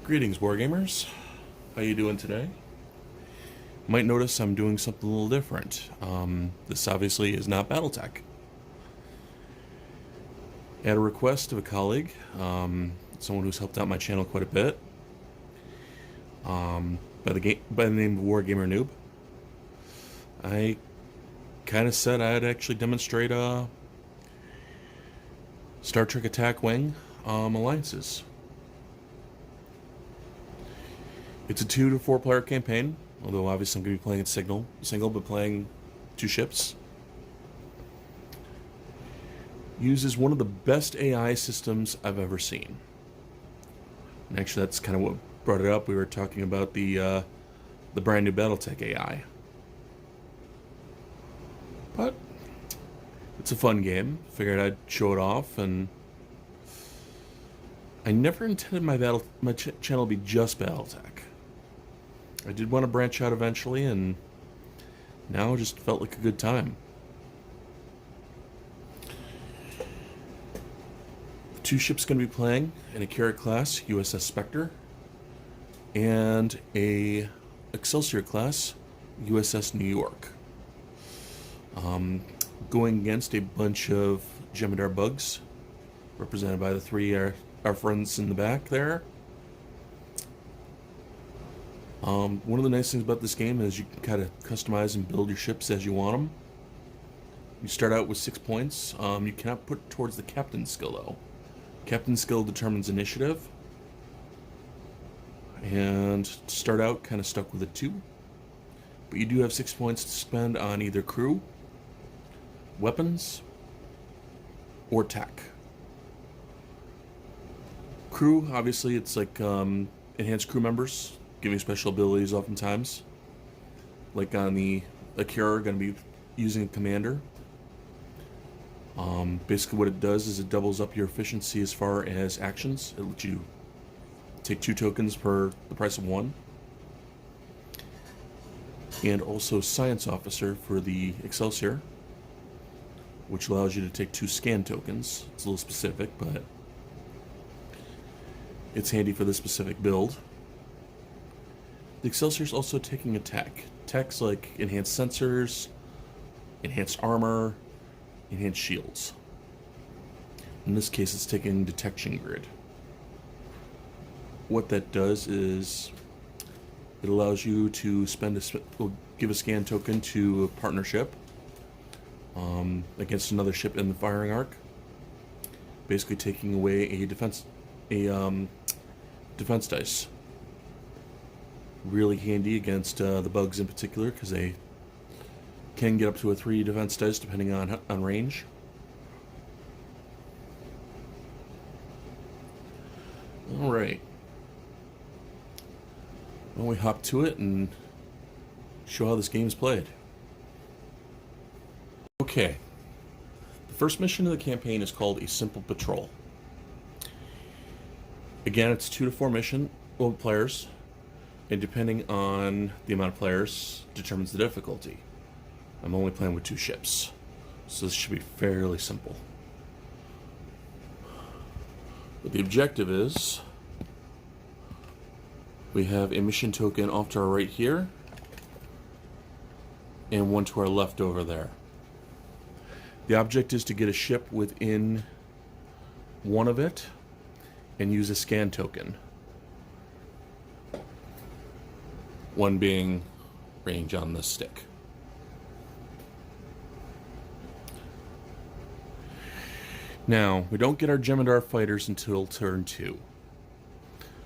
Greetings, Wargamers. How you doing today? Might notice I'm doing something a little different. This obviously is not BattleTech. At a request of a colleague, someone who's helped out my channel quite a bit, by the name of Wargamer Noob, I kind of said I'd actually demonstrate Star Trek Attack Wing alliances. It's a 2 to 4 player campaign, although obviously I'm going to be playing it single, but playing 2 ships. Uses one of the best AI systems I've ever seen. And actually, that's kind of what brought it up. We were talking about the brand new BattleTech AI. But it's a fun game. Figured I'd show it off, and I never intended my channel to be just BattleTech. I did want to branch out eventually, and now it just felt like a good time. The 2 ships going to be playing an Akira class USS Spectre and a Excelsior class USS New York. Going against a bunch of Jem'Hadar bugs, represented by the 3 our friends in the back there. One of the nice things about this game is you can kind of customize and build your ships as you want them. You start out with 6 points. You cannot put towards the captain's skill, though. Captain's skill determines initiative. And to start out, kind of stuck with a 2. But you do have 6 points to spend on either crew, weapons, or tech. Crew, obviously, it's like enhanced crew members, giving special abilities oftentimes. Like on the Akira, going to be using a commander. Basically what it does is it doubles up your efficiency as far as actions. It lets you take 2 tokens for the price of 1. And also Science Officer for the Excelsior, which allows you to take 2 scan tokens. It's a little specific, but it's handy for this specific build. The Excelsior's also taking a tech. Techs like enhanced sensors, enhanced armor, enhanced shields. In this case, it's taking detection grid. What that does is it allows you to give a scan token to a partnership against another ship in the firing arc, basically taking away a defense dice. Really handy against the bugs in particular, because they can get up to a 3 defense dice depending on range. Alright. Well, we hop to it and show how this game is played. Okay. The first mission of the campaign is called A Simple Patrol. Again, it's 2 to 4 players, and depending on the amount of players determines the difficulty. I'm only playing with 2 ships, so this should be fairly simple. But the objective is, we have a mission token off to our right here, and 1 to our left over there. The object is to get a ship within 1 of it, and use a scan token. 1 being range on the stick. Now, we don't get our Jem'Hadar fighters until turn 2.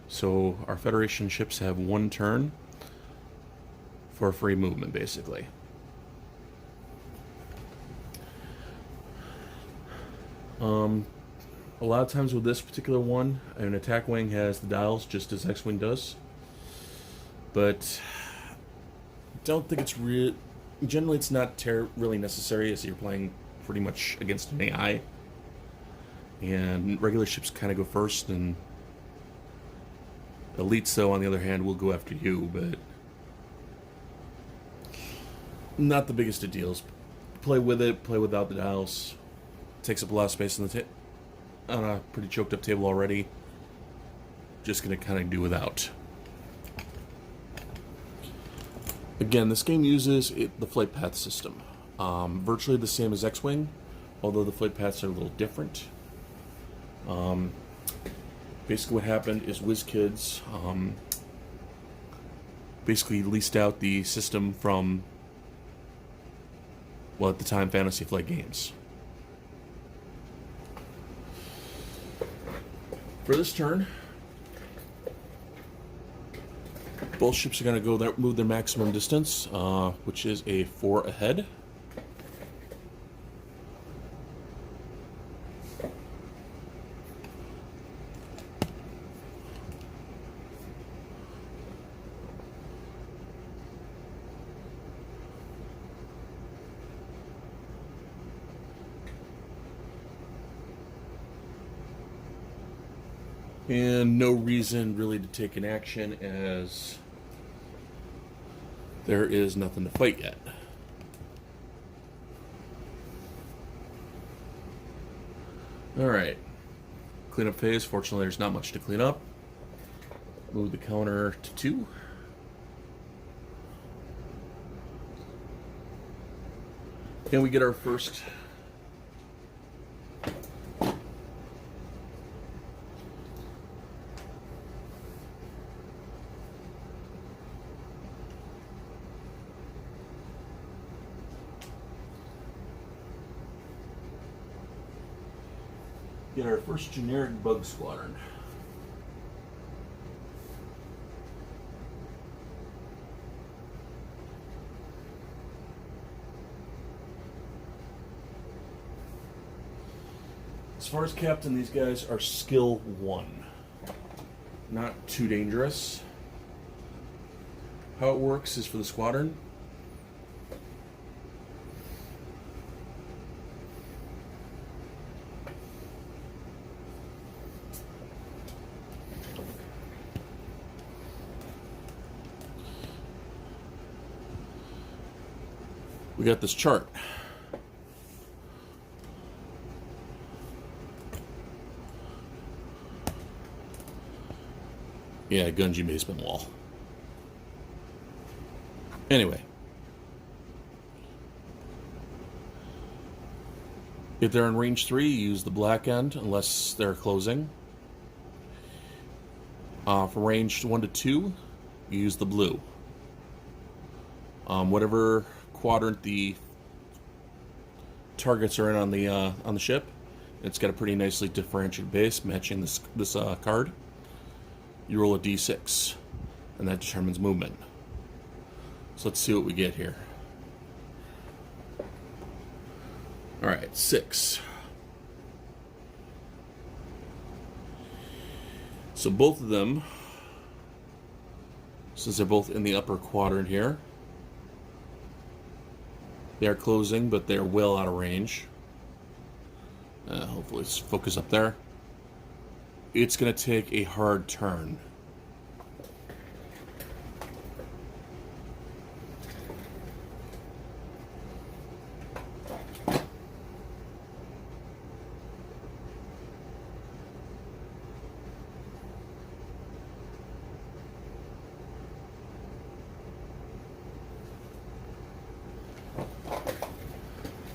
So, our Federation ships have 1 turn for free movement, basically. A lot of times with this particular one, an attack wing has the dials just as X-Wing does. But don't think it's generally it's not really necessary, as you're playing pretty much against an AI. And regular ships kind of go first, and elites, though, on the other hand, will go after you, but not the biggest of deals. Play with it, play without the dials. Takes up a lot of space on a pretty choked up table already. just going to kind of do without. Again, this game uses the flight path system. Virtually the same as X-Wing, although the flight paths are a little different. Basically what happened is WizKids basically leased out the system from, well, at the time, Fantasy Flight Games. For this turn, both ships are going to move their maximum distance, which is a 4 ahead. And no reason really to take an action, as there is nothing to fight yet. Alright. Cleanup phase. Fortunately, there's not much to clean up. Move the counter to 2. Can we get our first... get our first generic bug squadron. As far as captain, these guys are skill 1. Not too dangerous. How it works is for the squadron, we got this chart. Yeah, Gunji basement wall. Anyway. If they're in range 3, use the black end unless they're closing. For range 1 to 2, use the blue. Whatever quadrant the targets are in on the ship, it's got a pretty nicely differentiated base matching this card. You roll a d6, and that determines movement. So let's see what we get here. Alright, 6. So both of them, since they're both in the upper quadrant here, they are closing, but they're well out of range. Hopefully let's focus up there. It's going to take a hard turn.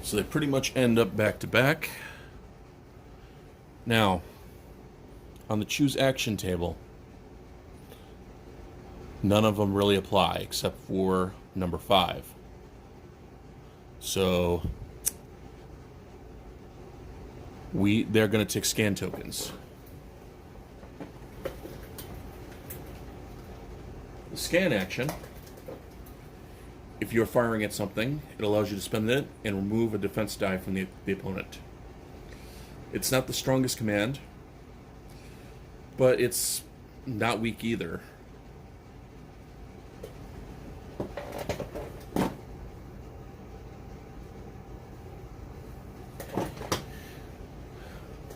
So they pretty much end up back to back. Now, on the choose action table, none of them really apply except for number 5. So they're going to take scan tokens. The scan action, if you're firing at something, it allows you to spend it and remove a defense die from the opponent. It's not the strongest command, but it's not weak either.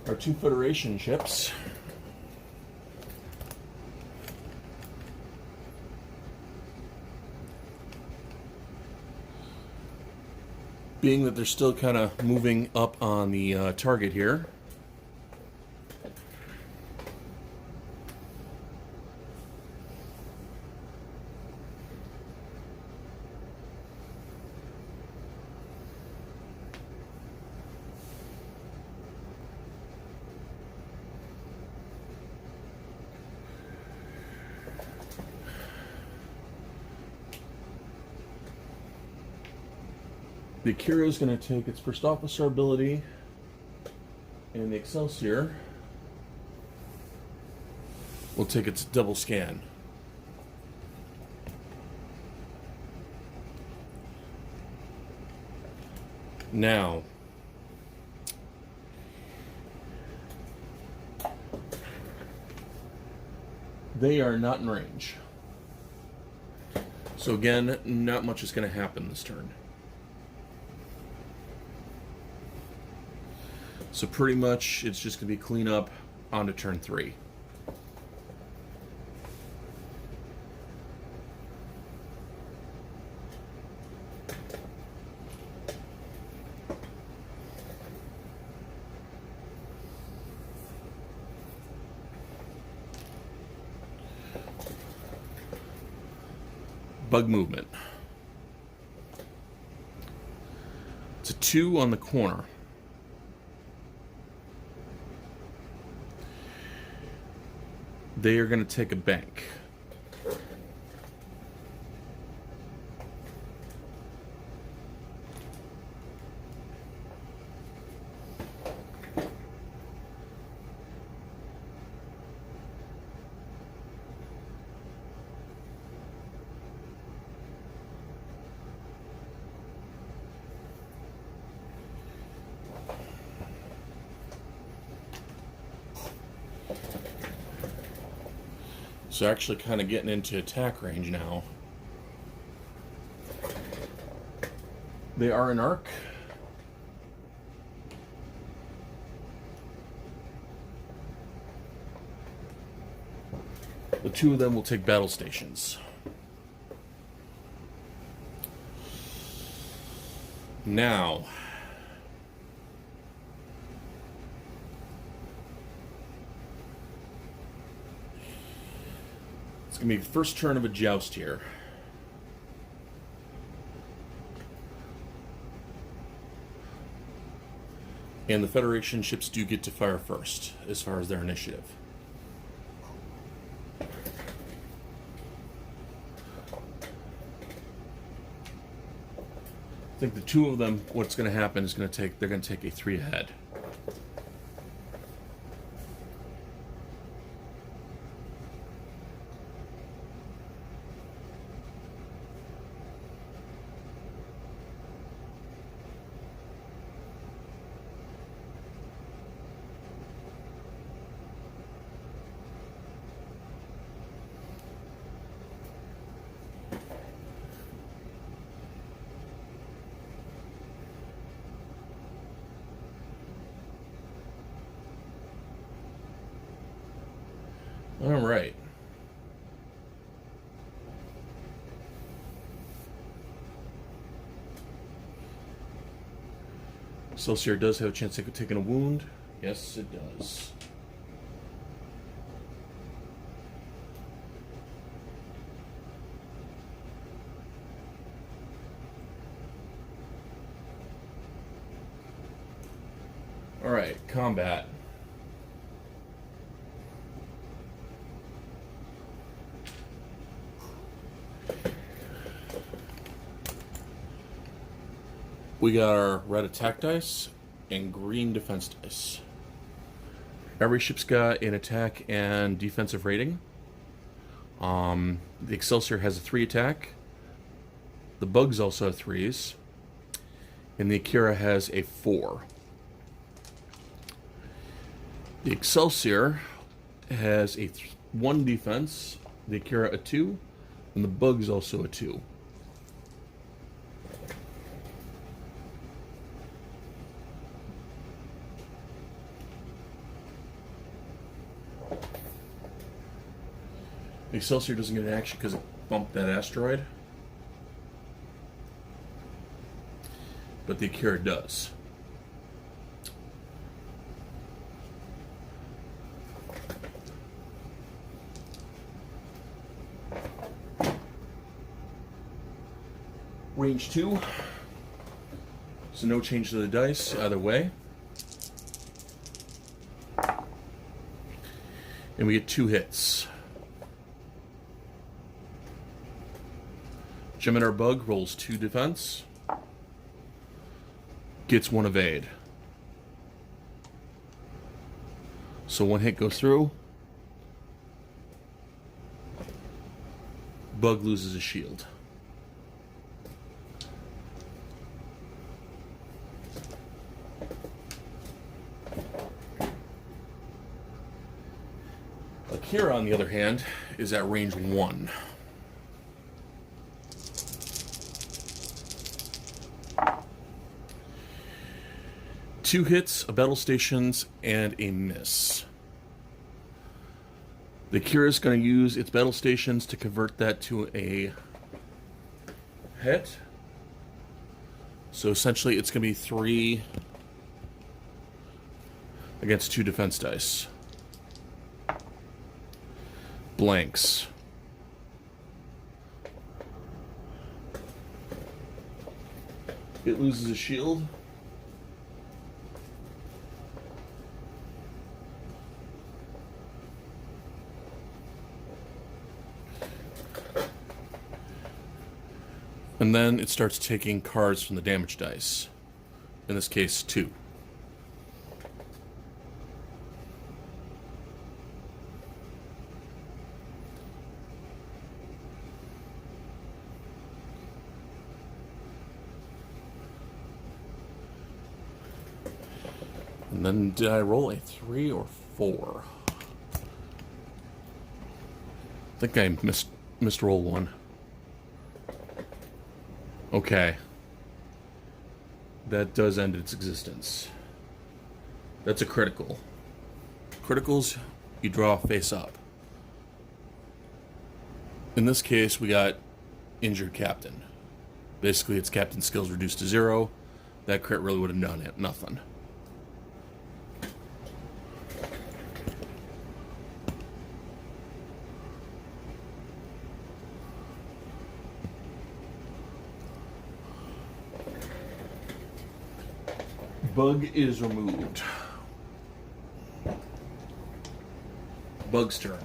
Our 2 Federation ships. Being that they're still kind of moving up on the target here, The Akira is going to take its first officer ability, and the Excelsior will take its double scan. Now, they are not in range. So again, not much is going to happen this turn. So pretty much it's just going to be clean up on to turn 3. Bug movement. It's a 2 on the corner. They are going to take a bank. So actually kind of getting into attack range now. They are in arc. The 2 of them will take battle stations. Now, it's going to be the first turn of a joust here. And the Federation ships do get to fire first, as far as their initiative. I think the 2 of them, what's going to happen is they're going to take a 3 ahead. All right. Excelsior does have a chance of taking a wound. Yes, it does. All right, combat. We got our red attack dice and green defense dice. Every ship's got an attack and defensive rating. The Excelsior has a 3 attack. The Bugs also have 3s. And the Akira has a 4. The Excelsior has a 1 defense. The Akira a 2. And the Bugs also a 2. The Excelsior doesn't get an action because it bumped that asteroid. But the Akira does. Range 2. So no change to the dice either way. And we get 2 hits. Gemini Bug rolls 2 defense. gets one evade. So one hit goes through. Bug loses a shield. Akira, on the other hand, is at range 1. Two hits, a battle stations, and a miss. The Akira is going to use its battle stations to convert that to a hit. So essentially it's going to be 3 against 2 defense dice. Blanks. It loses a shield. And then it starts taking cards from the damage dice. In this case, 2. And then did I roll a 3 or 4? I think I missed roll 1. Okay. That does end its existence. That's a critical. Criticals, you draw face up. In this case, we got injured captain. Basically, its captain skills reduced to 0. That crit really would have done it. Nothing. Bug is removed. Bug's turn.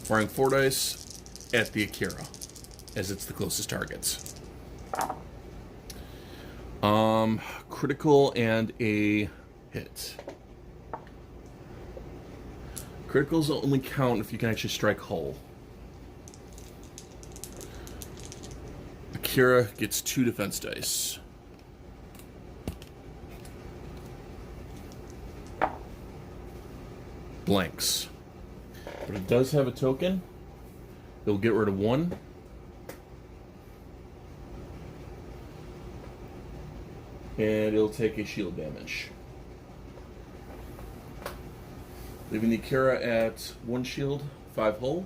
Firing 4 dice at the Akira, as it's the closest targets. Critical and a hit. Criticals will only count if you can actually strike hull. Akira gets 2 defense dice. Blanks. But it does have a token. It'll get rid of 1. And it'll take a shield damage. Leaving the Akira at 1 shield, 5 hull.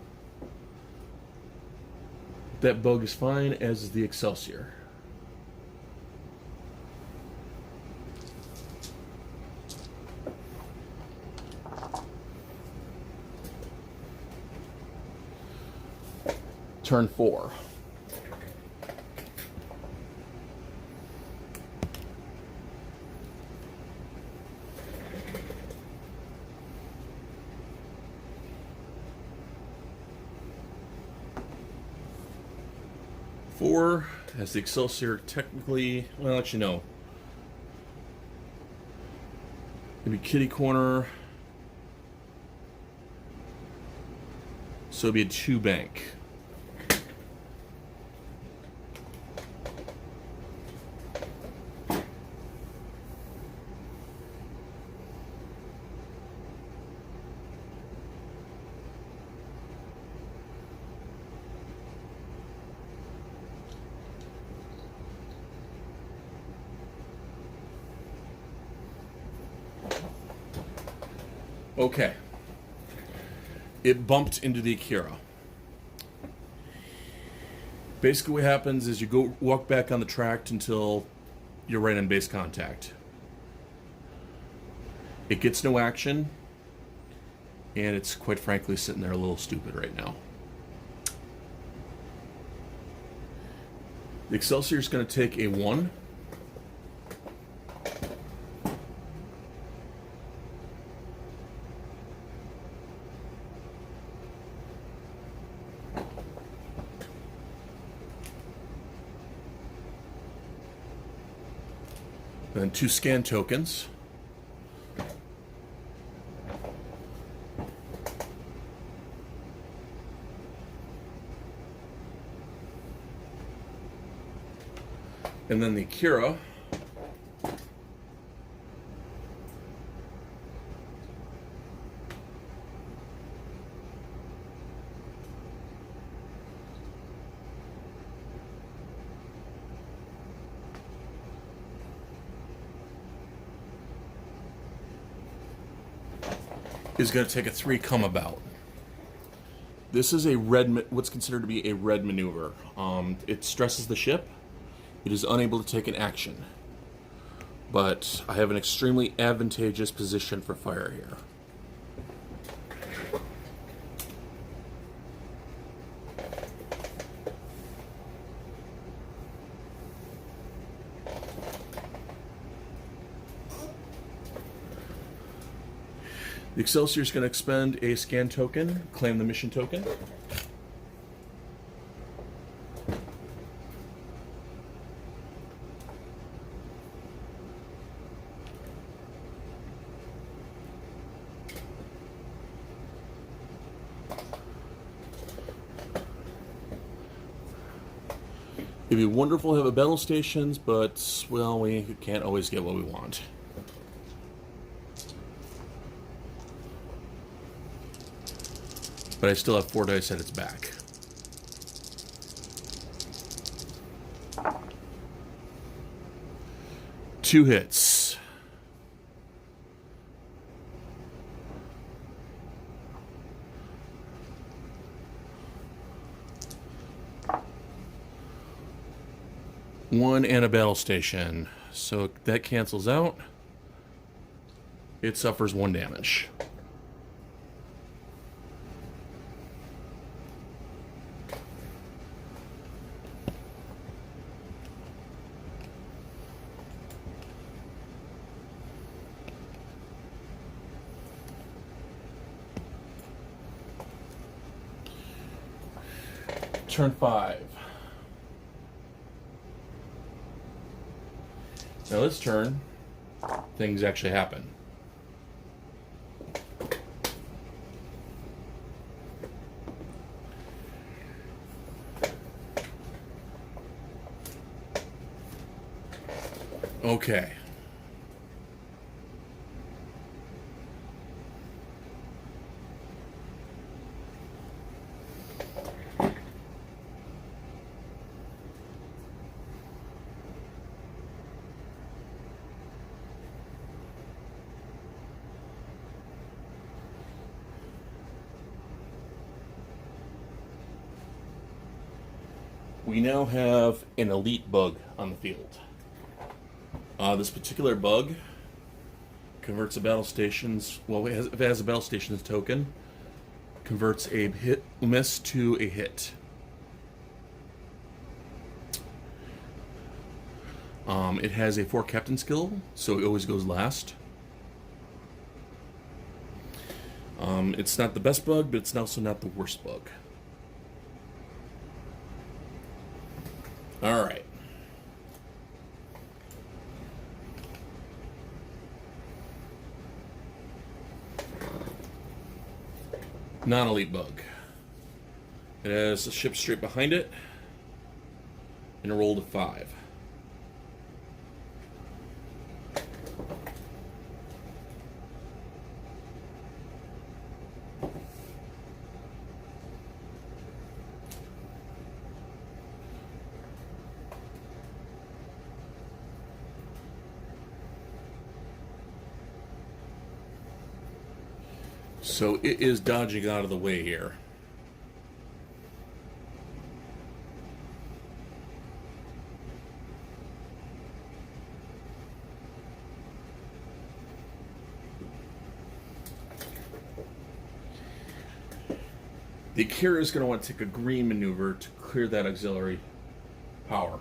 That bug is fine, as is the Excelsior. Turn 4. As the Excelsior technically, well, actually no. Maybe kitty corner. So it'd be a 2 bank. Okay. It bumped into the Akira. Basically what happens is you walk back on the track until you're right on base contact. It gets no action, and it's quite frankly sitting there a little stupid right now. The Excelsior is going to take a 1. and then 2 scan tokens. And then the Kira. Is going to take a 3 come about. This is a red, what's considered to be a red maneuver. It stresses the ship. It is unable to take an action. But I have an extremely advantageous position for fire here. The Excelsior is going to expend a scan token, claim the mission token. It'd be wonderful to have a battle stations, but, well, we can't always get what we want. But I still have 4 dice at its back. Two hits. One and a battle station. So that cancels out. It suffers 1 damage. Turn 5. Now this turn, things actually happen. Okay. We now have an elite bug on the field. This particular bug converts a battle station's, well, if it has a battle station's token, converts a hit miss to a hit. It has a 4 captain skill, so it always goes last. It's not the best bug, but it's also not the worst bug. All right. Non-elite bug. It has a ship straight behind it and a roll to 5. So it is dodging out of the way here. The Kira is going to want to take a green maneuver to clear that auxiliary power.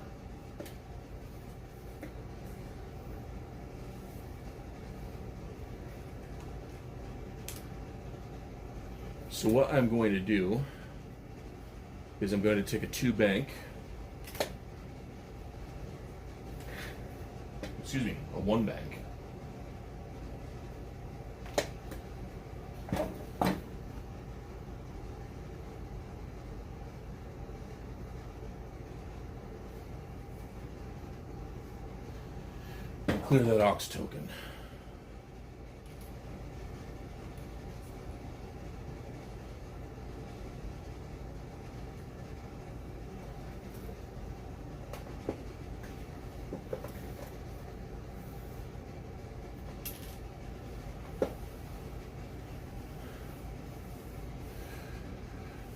So what I'm going to do is I'm going to take a 2 bank. excuse me, a one bank. Clear that aux token.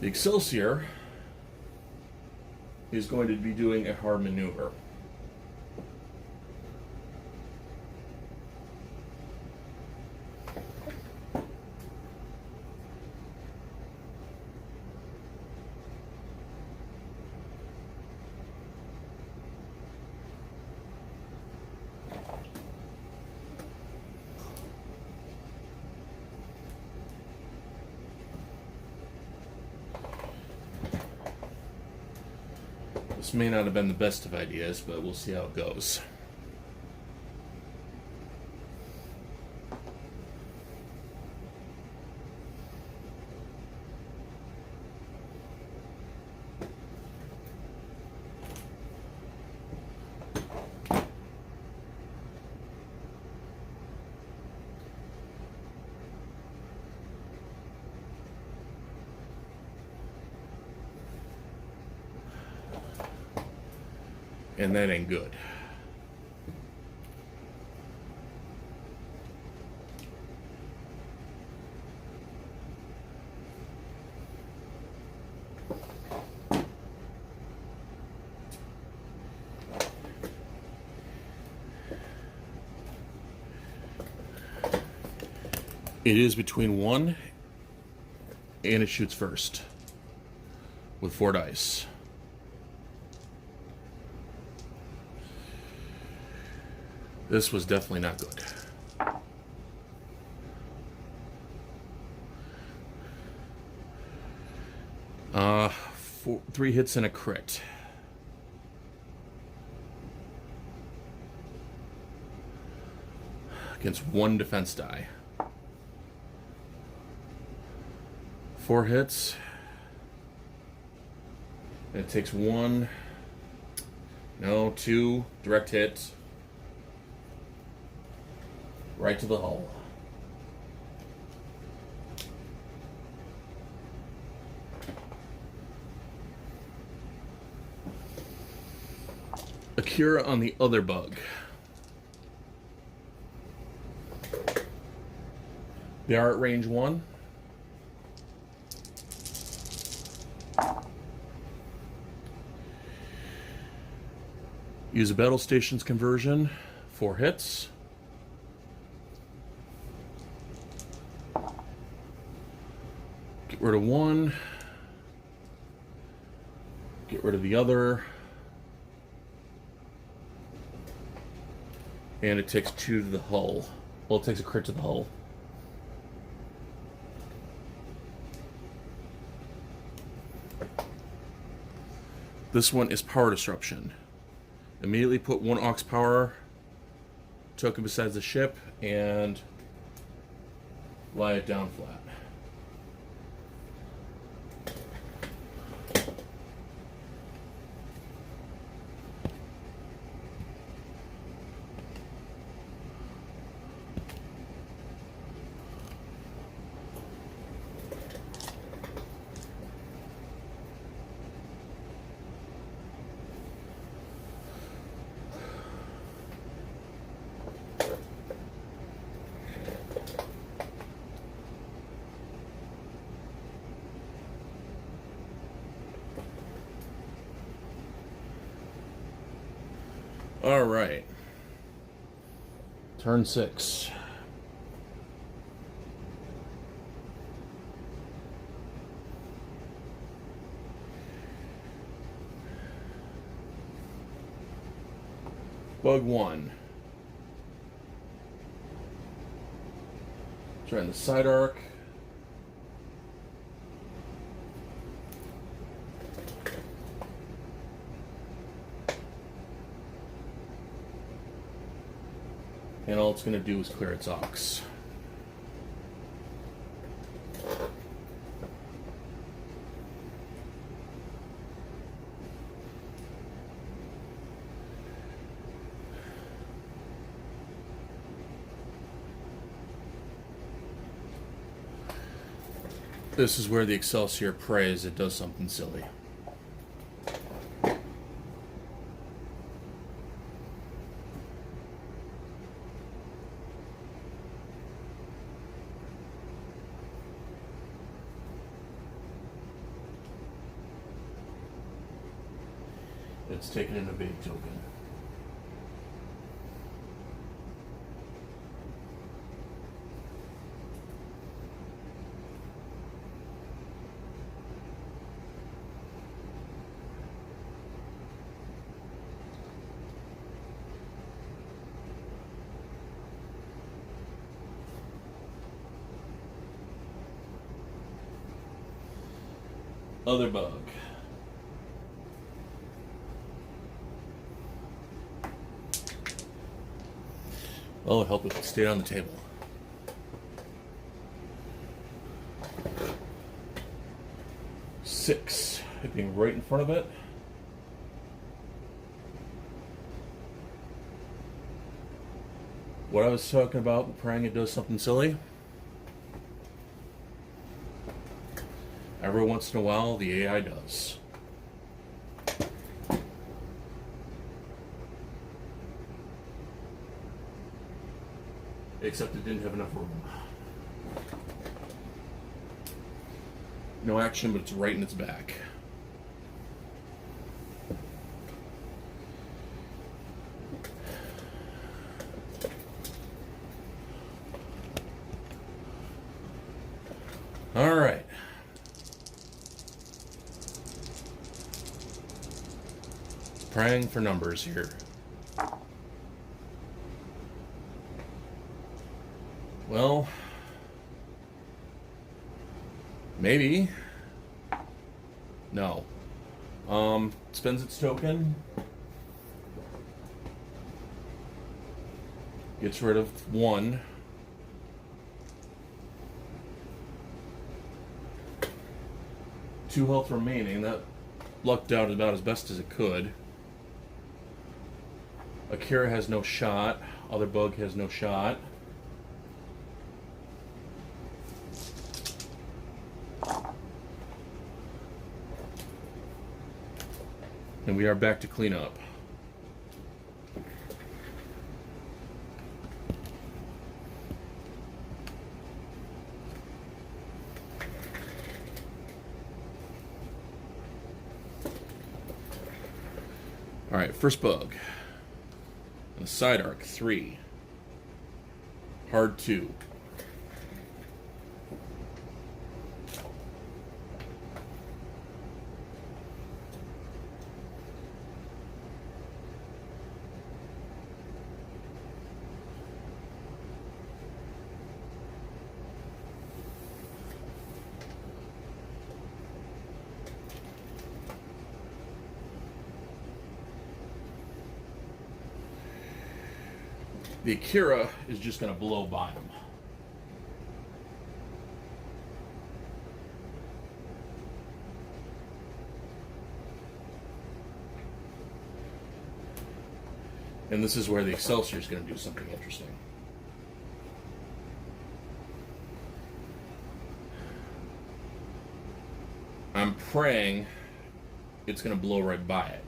The Excelsior is going to be doing a hard maneuver. This may not have been the best of ideas, but we'll see how it goes. And that ain't good. It is between 1 and it shoots first with 4 dice. This was definitely not good. 3 hits and a crit. Against 1 defense die. 4 hits. And it takes 1, no, 2 direct hits. Right to the hull. A cure on the other bug. They are at range 1. Use a battle stations conversion. 4 hits. Get rid of 1. Get rid of the other. And it takes 2 to the hull. Well, it takes a crit to the hull. This one is power disruption. Immediately put 1 aux power token beside the ship and lie it down flat. All right. Turn 6. Bug 1. Trying the side arc. And all it's going to do is clear its aux. This is where the Excelsior prays it does something silly. It's taken in a big token. Other bug. Well, it helped if it stayed on the table. Six, it being right in front of it. What I was talking about, praying it does something silly. Every once in a while, the AI does. Except it didn't have enough room. No action, but it's right in its back. All right. Praying for numbers here. Well, maybe. No. Spends its token. Gets rid of one. Two health remaining. That lucked out about as best as it could. Akira has no shot. Other bug has no shot. And we are back to clean up. All right, first bug. And a side arc, 3. Hard 2. The Akira is just going to blow by him. And this is where the Excelsior is going to do something interesting. I'm praying it's going to blow right by it.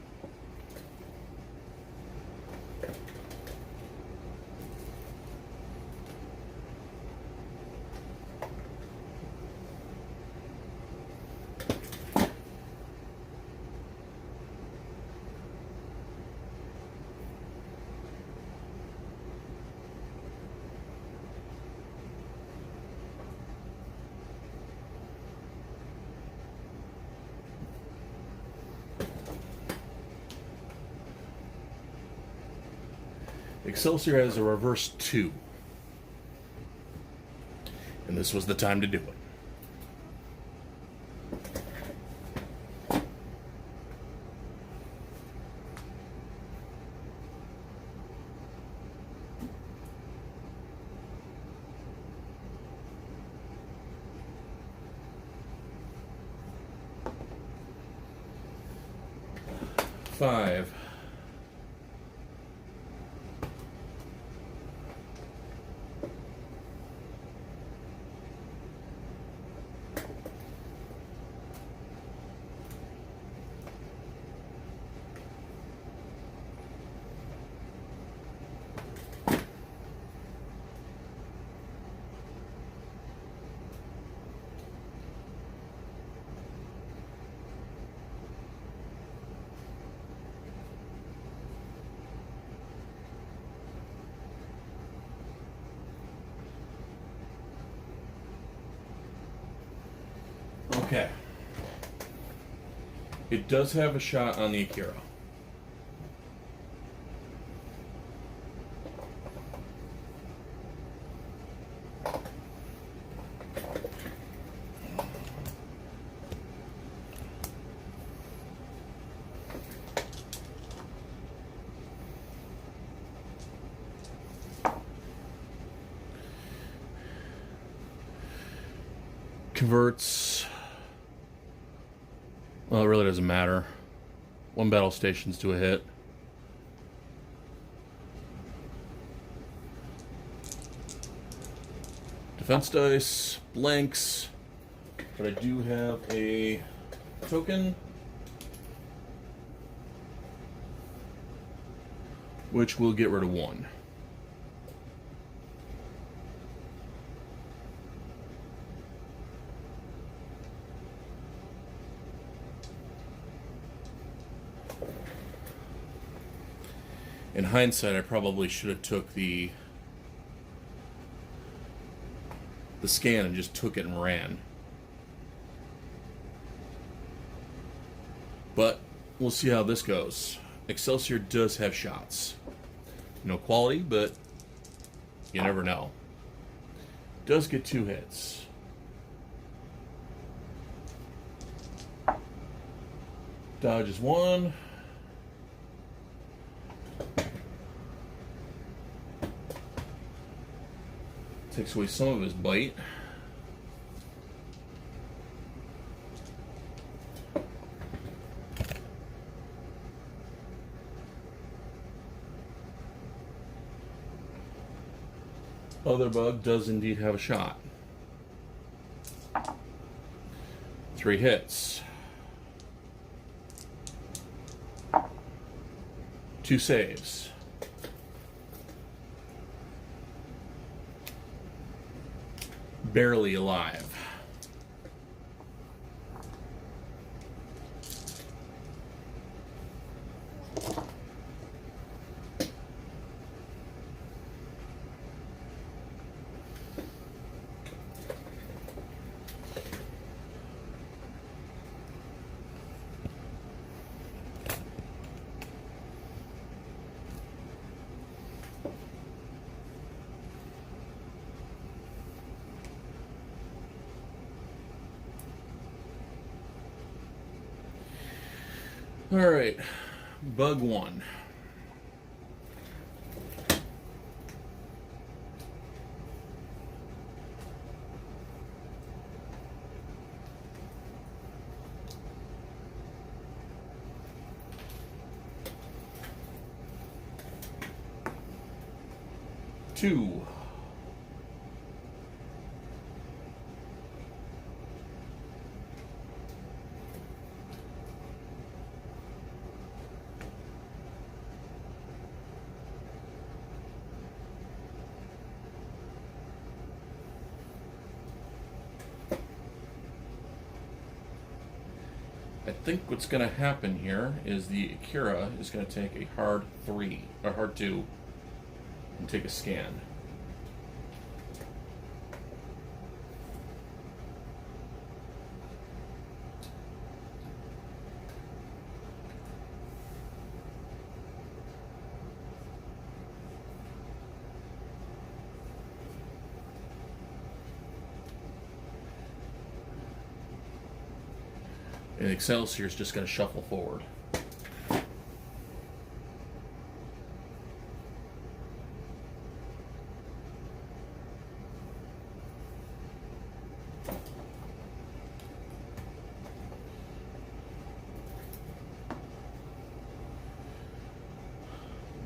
Excelsior has a reverse 2. And this was the time to do it. 5. Okay. It does have a shot on the Akira. Converts. Well, it really doesn't matter. 1 battle stations to a hit. Defense dice, blanks, but I do have a token, which will get rid of 1. In hindsight, I probably should have took the scan and just took it and ran. But we'll see how this goes. Excelsior does have shots. No quality, but you never know. Does get 2 hits. Dodges 1. Takes away some of his bite. Other bug does indeed have a shot. 3 hits. 2 saves. Barely alive. All right, bug 1. Two. I think what's going to happen here is the Akira is going to take a hard 3, or hard 2, and take a scan. And Excelsior is just going to shuffle forward.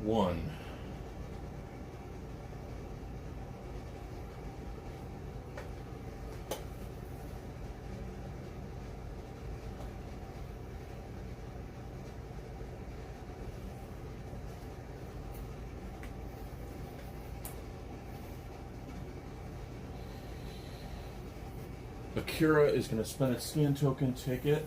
1. Akira is going to spend its scan token, take it.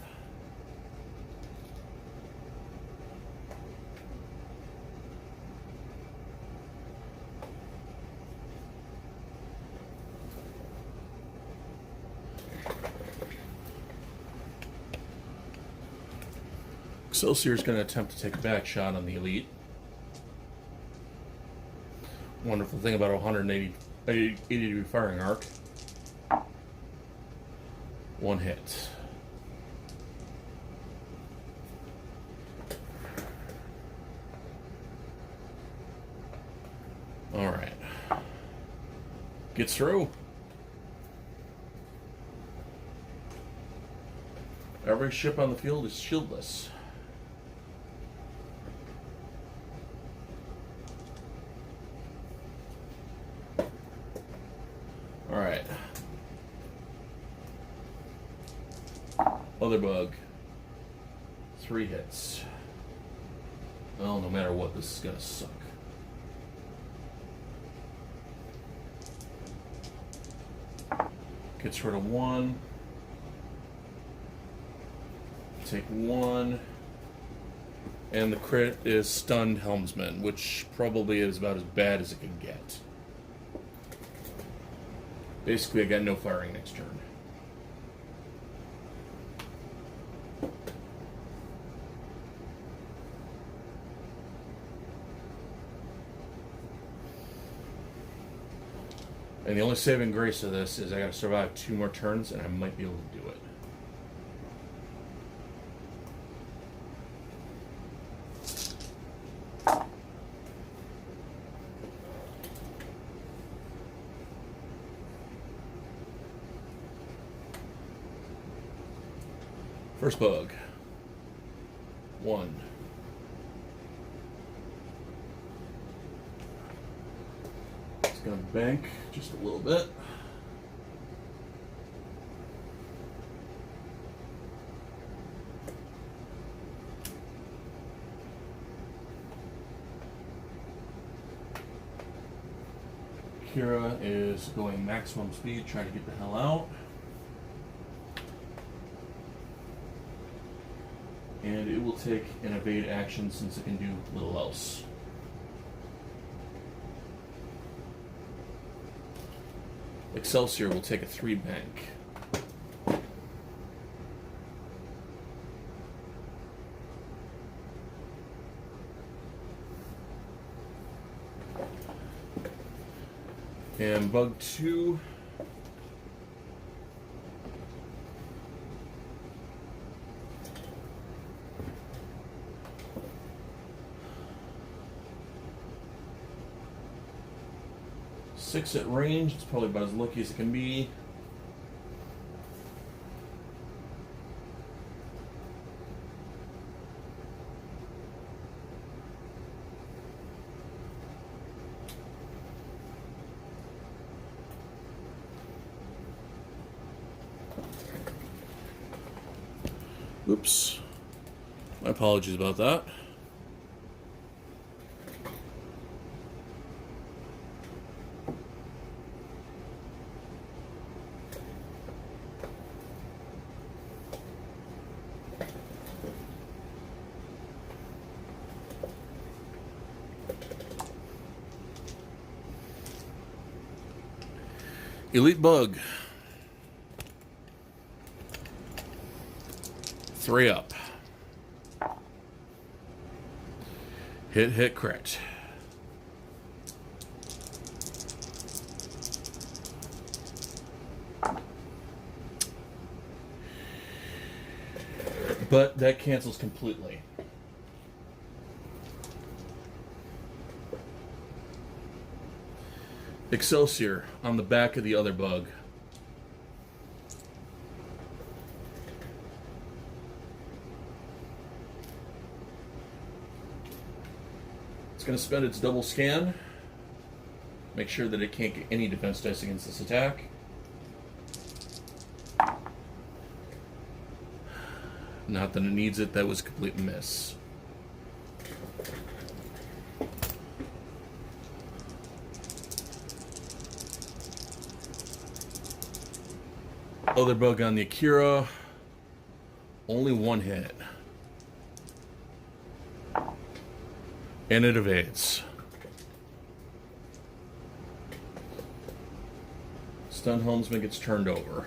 Excelsior is going to attempt to take a back shot on the Elite. Wonderful thing about a 180 degree firing arc. 1 hit. Alright. Gets through. Every ship on the field is shieldless. Alright. Other bug. 3 hits. Well, no matter what, this is gonna suck. Gets rid of 1. Take 1. And the crit is stunned helmsman, which probably is about as bad as it can get. Basically, I got no firing next turn. And the only saving grace of this is I gotta survive 2 more turns and I might be able to do it. First bug. 1. It's gonna bank just a little bit. Kira is going maximum speed, trying to get the hell out. And it will take an evade action since it can do little else. Excelsior will take a 3 bank. And bug 2. Six at range. It's probably about as lucky as it can be. Oops. My apologies about that. Elite bug. 3 up. Hit, hit, crit. But that cancels completely. Excelsior on the back of the other bug. It's going to spend its double scan. Make sure that it can't get any defense dice against this attack. Not that it needs it, that was a complete miss. Other bug on the Akira, only one hit. And it evades. Stun Helmsman gets turned over.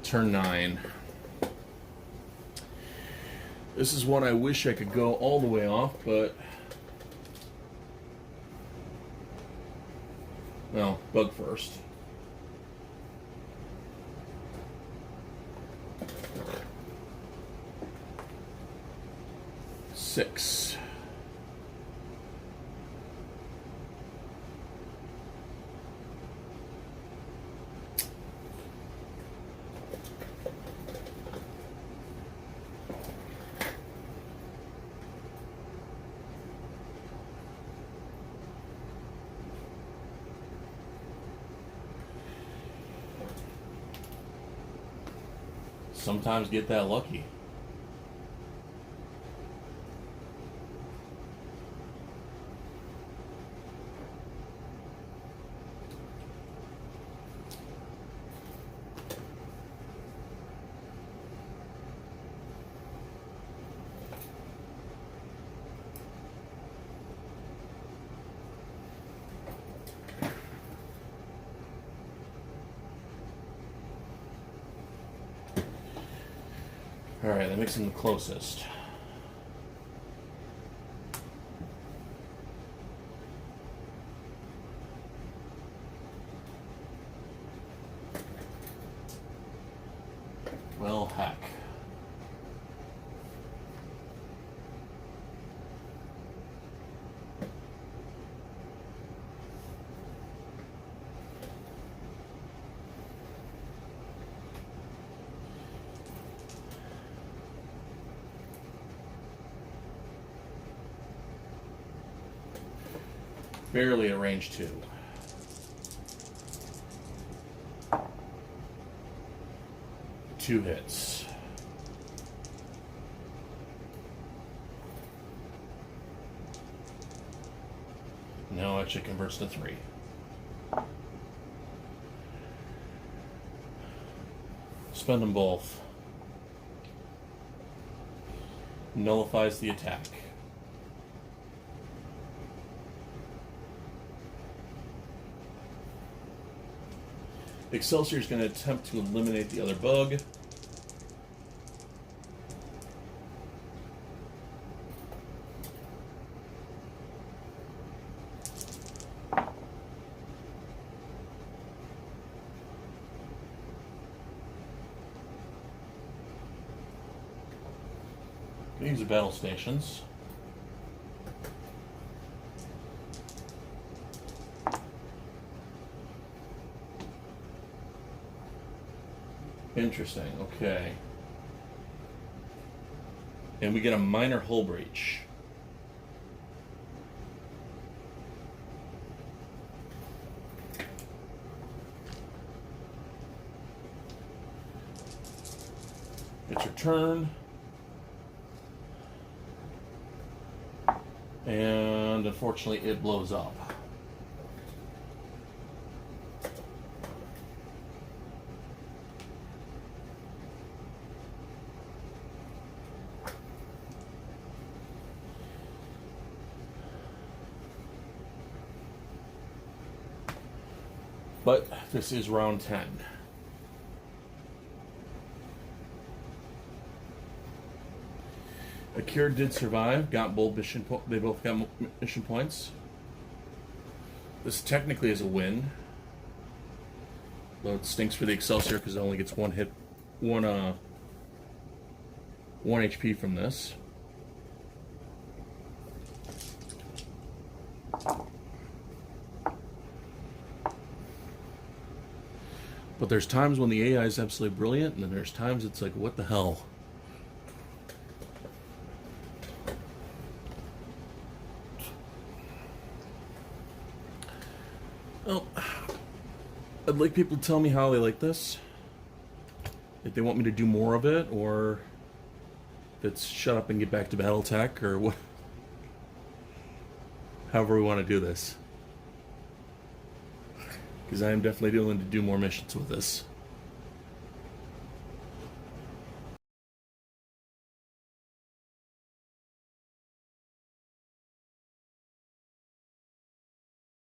Turn 9. This is one I wish I could go all the way off, but... well, bug first. Six. Sometimes get that lucky. Alright, that makes him the closest. Well, heck. Barely at range 2. Two hits. No, actually converts to 3. Spend them both. Nullifies the attack. Excelsior is going to attempt to eliminate the other bug. Use the battle stations. Interesting, okay. And we get a minor hull breach. It's your turn. And unfortunately it blows up. But this is round 10. Akira did survive, got both mission they both got mission points. This technically is a win. Though it stinks for the Excelsior because it only gets one hit, one 1 HP from this. But there's times when the AI is absolutely brilliant, and then there's times it's like, what the hell? Well, I'd like people to tell me how they like this. If they want me to do more of it, or if it's shut up and get back to Battletech, or what. However we want to do this. Because I am definitely willing to do more missions with this.